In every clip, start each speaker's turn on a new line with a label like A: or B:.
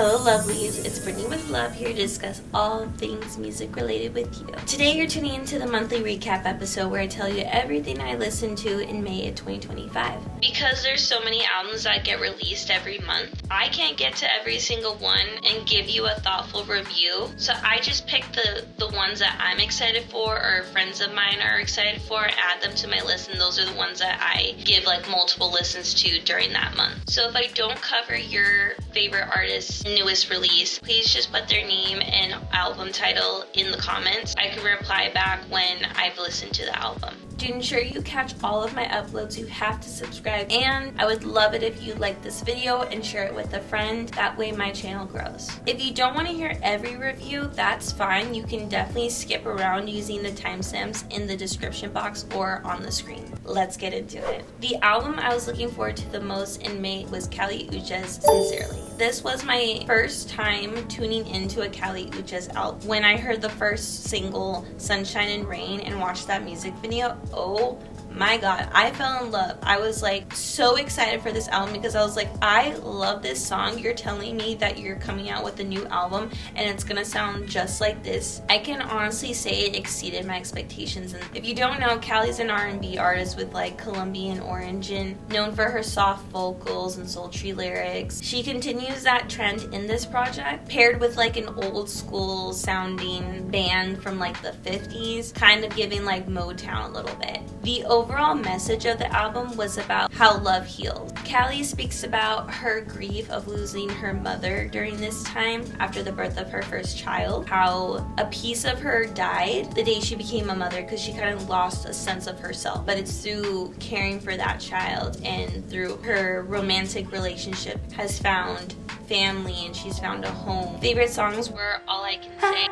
A: Hello lovelies, it's Brittany with Love here to discuss all things music related with you. Today you're tuning into the monthly recap episode where I tell you everything I listened to in May of 2025. Because there's so many albums that get released every month, I can't get to every single one and give you a thoughtful review, so I just pick the ones that I'm excited for or friends of mine are excited for, add them to my list, and those are the ones that I give like multiple listens to during that month. So if I don't cover your favorite artist's newest release, please just put their name and album title in the comments. I can reply back when I've listened to the album. To ensure you catch all of my uploads, you have to subscribe, and I would love it if you like this video and share it with a friend. That way my channel grows. If you don't want to hear every review, that's fine. You can definitely skip around using the timestamps in the description box or on the screen. Let's get into it. The album I was looking forward to the most in May was Kali Uchis' Sincerely. This was my first time tuning into a Kali Uchis album. When I heard the first single, Sunshine and Rain, and watched that music video, oh my god, I fell in love. I was like so excited for this album because I was like, I love this song. You're telling me that you're coming out with a new album and it's gonna sound just like this. I can honestly say it exceeded my expectations. And if you don't know, Kali's an R&B artist with like Colombian origin, known for her soft vocals and sultry lyrics. She continues that trend in this project, paired with like an old school sounding band from like the 50s, kind of giving like Motown a little bit. The overall message of the album was about how love heals. Kali speaks about her grief of losing her mother during this time after the birth of her first child, how a piece of her died the day she became a mother because she kind of lost a sense of herself, but it's through caring for that child and through her romantic relationship has found family and she's found a home. Favorite songs were All I Can Say,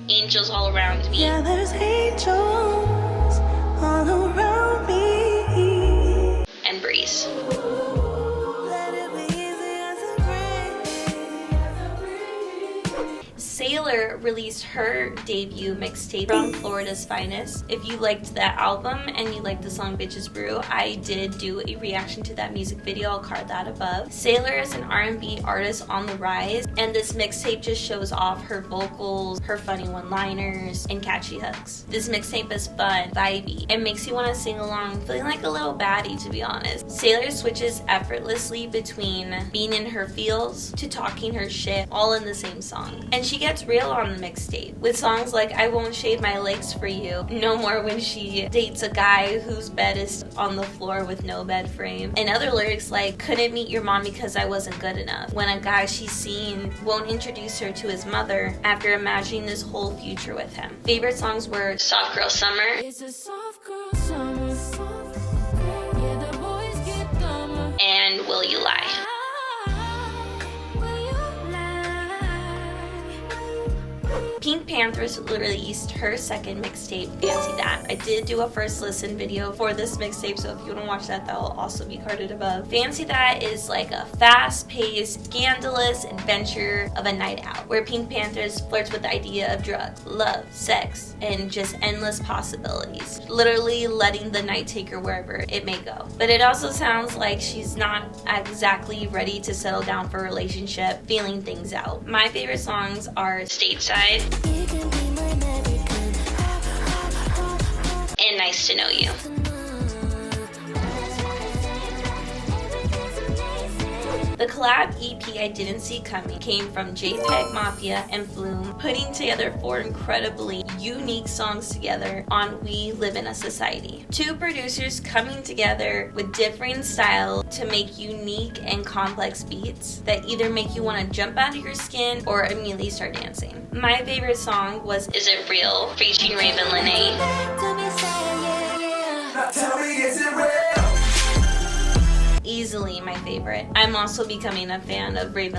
A: Angels All Around Me,
B: yeah, there's angels all around me,
A: and Breeze. Sailorr released her debut mixtape from Florida's Finest. If you liked that album and you liked the song Bitches Brew, I did do a reaction to that music video. I'll card that above. Sailorr is an R&B artist on the rise, and this mixtape just shows off her vocals, her funny one-liners, and catchy hooks. This mixtape is fun, vibey, and makes you want to sing along, feeling like a little baddie, to be honest. Sailorr switches effortlessly between being in her feels to talking her shit, all in the same song. And she gets real on the mixtape with songs like I Won't Shave My Legs For You, No More When She Dates a Guy Whose Bed Is on the Floor With No Bed Frame, and other lyrics like Couldn't Meet Your Mom Because I Wasn't Good Enough, when a guy she's seen won't introduce her to his mother after imagining this whole future with him. Favorite songs were Soft Girl Summer,
B: it's a soft girl summer, yeah, the boys get dumber,
A: and Will You Lie. PinkPantheress released her second mixtape, Fancy That. I did do a first listen video for this mixtape, so if you want to watch that, that will also be carded above. Fancy That is like a fast-paced, scandalous adventure of a night out, where PinkPantheress flirts with the idea of drugs, love, sex, and just endless possibilities, literally letting the night take her wherever it may go. But it also sounds like she's not exactly ready to settle down for a relationship, feeling things out. My favorite songs are Stateside and Nice to Know You. The collab EP I Didn't See Coming came from JPEGMAFIA and Flume, putting together 4 incredibly unique songs together on We Live in a Society. 2 producers coming together with differing style to make unique and complex beats that either make you want to jump out of your skin or immediately start dancing. My favorite song was Is It Real, featuring Raven Lene.
B: tell me, is it real?
A: Easily easily my favorite. I'm also becoming a fan of Raven.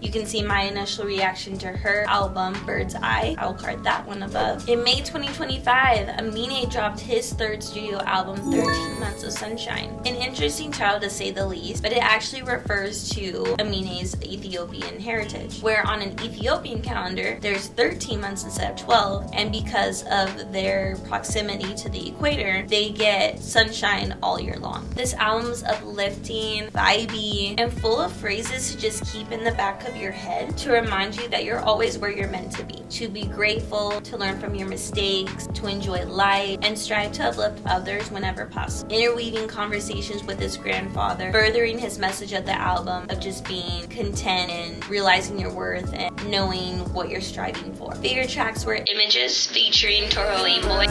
A: You can see my initial reaction to her album, Bird's Eye. I'll card that one above. In May 2025, Aminé dropped his third studio album, 13 Months of Sunshine. An interesting title to say the least, but it actually refers to Aminé's Ethiopian heritage, where on an Ethiopian calendar, there's 13 months instead of 12, and because of their proximity to the equator, they get sunshine all year long. This album's uplifting, vibey, and full of phrases to just keep in the back of your head to remind you that you're always where you're meant to be. To be grateful, to learn from your mistakes, to enjoy life, and strive to uplift others whenever possible. Interweaving conversations with his grandfather, furthering his message of the album of just being content and realizing your worth and knowing what you're striving for. Favorite tracks were Images featuring Toro Boy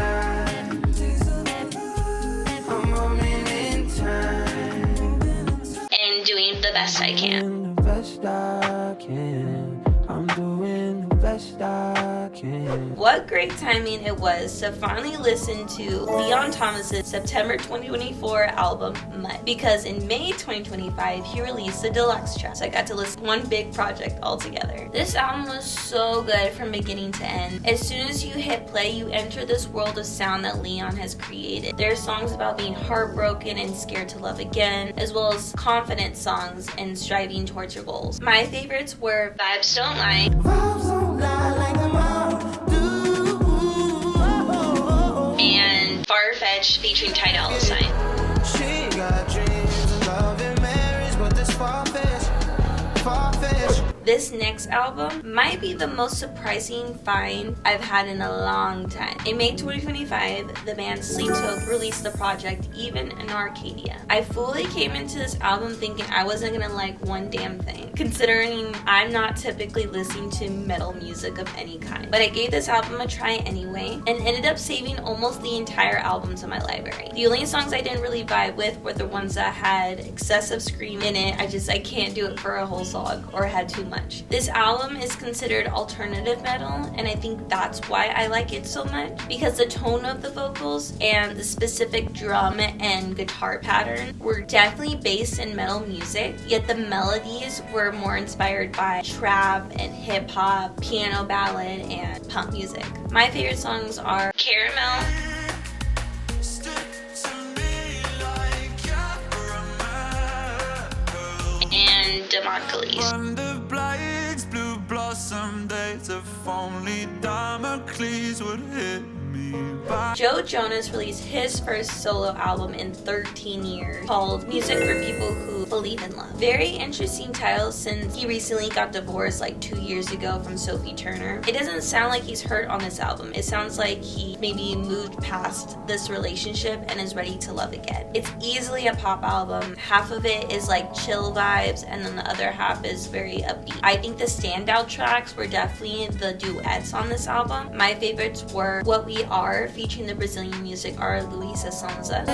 A: and Doing the Best I Can. What great timing it was to finally listen to Leon Thomas's September 2024 album, Mutt, because in May 2025, he released the deluxe track, so I got to listen to one big project all together. This album was so good from beginning to end. As soon as you hit play, you enter this world of sound that Leon has created. There are songs about being heartbroken and scared to love again, as well as confident songs and striving towards your goals. My favorites were Vibes Don't Lie, and Farfetch featuring Ty Dolla $ign. She got dreams of love and marriage, but this Farfetch. This next album might be the most surprising find I've had in a long time. In May 2025, the band Sleep Toke released the project Even in Arcadia. I fully came into this album thinking I wasn't gonna like one damn thing, considering I'm not typically listening to metal music of any kind. But I gave this album a try anyway, and ended up saving almost the entire album to my library. The only songs I didn't really vibe with were the ones that had excessive scream in it. I can't do it for a whole song, or had too much. This album is considered alternative metal, and I think that's why I like it so much, because the tone of the vocals and the specific drum and guitar pattern were definitely based in metal music, yet the melodies were more inspired by trap and hip-hop, piano ballad, and punk music. My favorite songs are Caramel, and Democles. Some days if only Damocles would hit me back. Joe Jonas released his first solo album in 13 years called Music for People Who Believe in Love. Very interesting title since he recently got divorced like 2 years ago from Sophie Turner. It doesn't sound like he's hurt on this album. It sounds like he maybe moved past this relationship and is ready to love again. It's easily a pop album. Half of it is like chill vibes and then the other half is very upbeat. I think the standout tracks were definitely the duets on this album. My favorites were What We Are featuring the Brazilian music artist Luisa Sonza.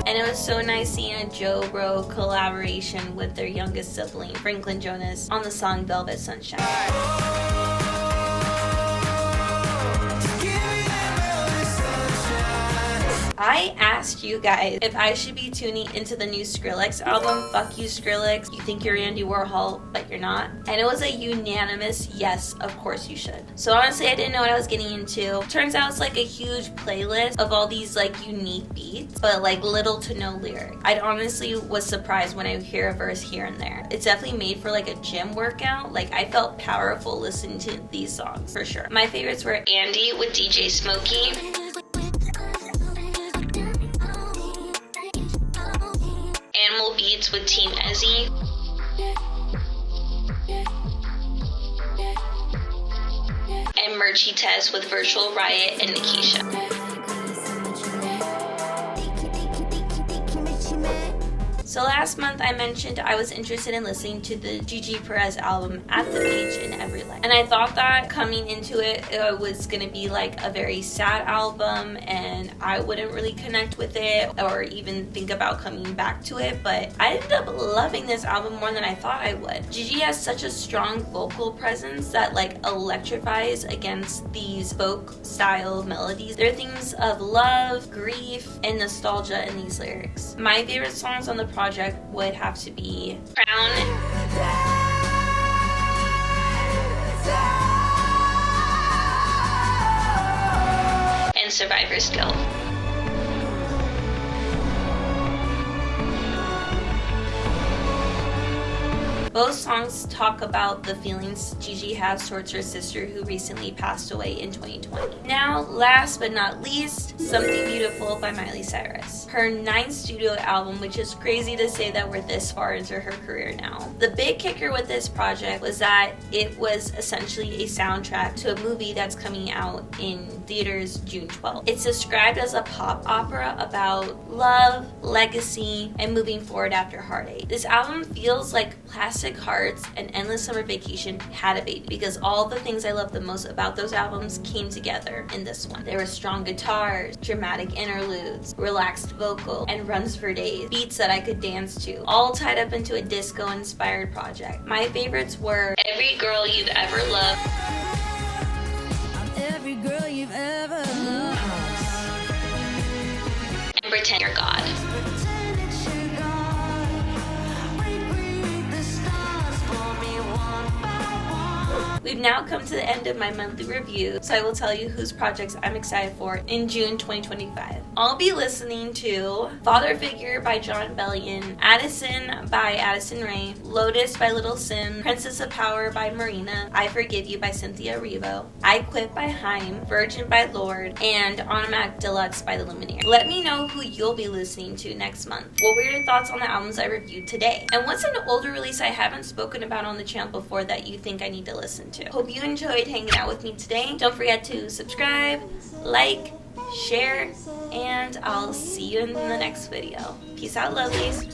A: And it was so nice seeing a Joe Bro collaboration with their youngest sibling, Franklin Jonas, on the song Velvet Sunshine. I asked you guys if I should be tuning into the new Skrillex album. Fuck you, Skrillex. You think you're Andy Warhol, but you're not. And it was a unanimous yes, of course you should. So honestly, I didn't know what I was getting into. Turns out it's like a huge playlist of all these like unique beats, but like little to no lyric. I honestly was surprised when I hear a verse here and there. It's definitely made for like a gym workout. Like I felt powerful listening to these songs for sure. My favorites were Andy with DJ Smokey, Animal Beats with Team Ezzy, and Merchie Test with Virtual Riot and Nikisha. So last month I mentioned I was interested in listening to the Gigi Perez album At the Beach in Every Light. And I thought that coming into it, it was gonna be like a very sad album and I wouldn't really connect with it or even think about coming back to it, but I ended up loving this album more than I thought I would. Gigi has such a strong vocal presence that like electrifies against these folk style melodies. There are themes of love, grief, and nostalgia in these lyrics. My favorite songs on the project would have to be Crown and Survivor's Guilt. Both songs talk about the feelings Gigi has towards her sister who recently passed away in 2020. Now, last but not least, Something Beautiful by Miley Cyrus. Her 9th studio album, which is crazy to say that we're this far into her career now. The big kicker with this project was that it was essentially a soundtrack to a movie that's coming out in theaters June 12th. It's described as a pop opera about love, legacy, and moving forward after heartache. This album feels like Plastic Hearts and Endless Summer Vacation had a baby because all the things I love the most about those albums came together in this one. There were strong guitars, dramatic interludes, relaxed vocal, and runs for days, beats that I could dance to, all tied up into a disco-inspired project. My favorites were Every Girl You've Ever Loved,
B: Every girl you've ever loved.
A: and Pretend You're God.
B: Pretend that you're gone. Repeat the stars for me one by one.
A: We've now come to the end of my monthly review, so I will tell you whose projects I'm excited for in June 2025. I'll be listening to Father Figure by John Bellion, Addison by Addison Rae, Lotus by Little Sim, Princess of Power by Marina, I Forgive You by Cynthia Erivo, I Quit by Haim, Virgin by Lord, and Automatic Deluxe by The Lumineer. Let me know who you'll be listening to next month. What were your thoughts on the albums I reviewed today? And what's an older release I haven't spoken about on the channel before that you think I need to listen to? Hope you enjoyed hanging out with me today. Don't forget to subscribe, like, share, and I'll see you in the next video. Peace out, lovelies.